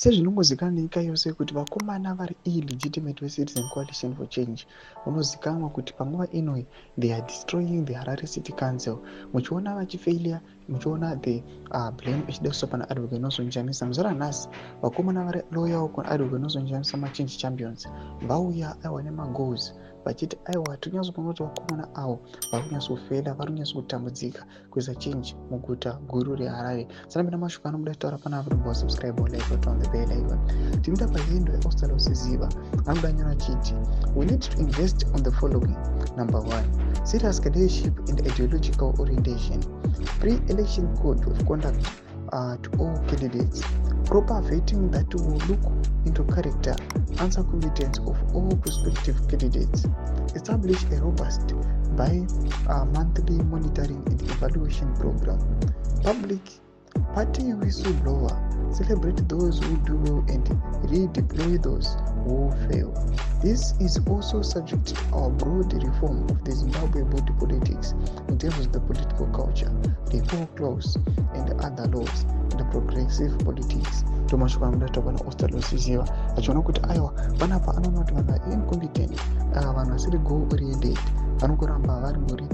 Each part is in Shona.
sezvinongozikanwa nenyika yose kuti vakomana vari illegitimate veCitizen Coalition for Change vanozikanwa kuti panguva ino they are destroying the Harare City Council. Muchiona vachifailure, muchiona the blame ichida kuiswa pana Advocate Nelson Chamisa. Muzora nhasi vakomana vari loyal kuna Advocate Nelson Chamisa, machange champions, vauya aiwa nemagoals vachiti aiwa tonyatsokuona kuti vakomana avo vari kunyatsofela, vari kunyatsokutambudzika kuisa change muguta guru reHarare. Saka mashoko anomuda kutaura panapa kuti subscribe or like or on the bell icon. Tinoda pahendo yaOstalo Siziva anoda nyora chiti we need to invest on the following. Number 1, serious leadership and ideological orientation, pre-election code of conduct to all candidates, proper vetting that will look into character, answer competence of all prospective candidates, establish a robust bi-monthly monitoring and evaluation program, public party whistleblower, celebrate those who do well and redeploy those who fail. This is also subject to our broad reform of the Zimbabwe body politics in terms of the political culture, the core clause, and other laws, and the progressive politics. Tomashoko anoda pana Ostalo Siziva achiona kuti aiwa panapa anoona kuti vanhu vari incompetent, vanhu vasiri goal oriented, vanongoramba vari muri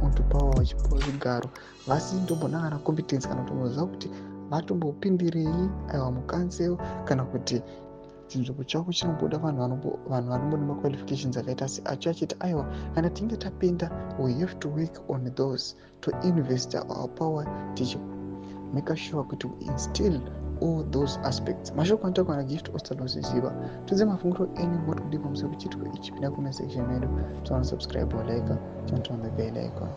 onto power vachipiwa zvigaro vasindombonangana competence kana kutomboziva kuti vatombopindirei aiwa mucouncil kana kuti chinzvimbo chavo chinomboda vanhu vanombona maqualifications akaita seacho achiti aiwa kana tinge tapinda we have to work on those to invest our power tichi make sure kuti we instill all those aspects. Mashoko anotaura kana Gift Ostalo Siziva. Tudze mafunguro enyu muri kudi pamusoro pechitiko ichi. Pinda kuma section yedu, subscribe or like, turn on the bell icon.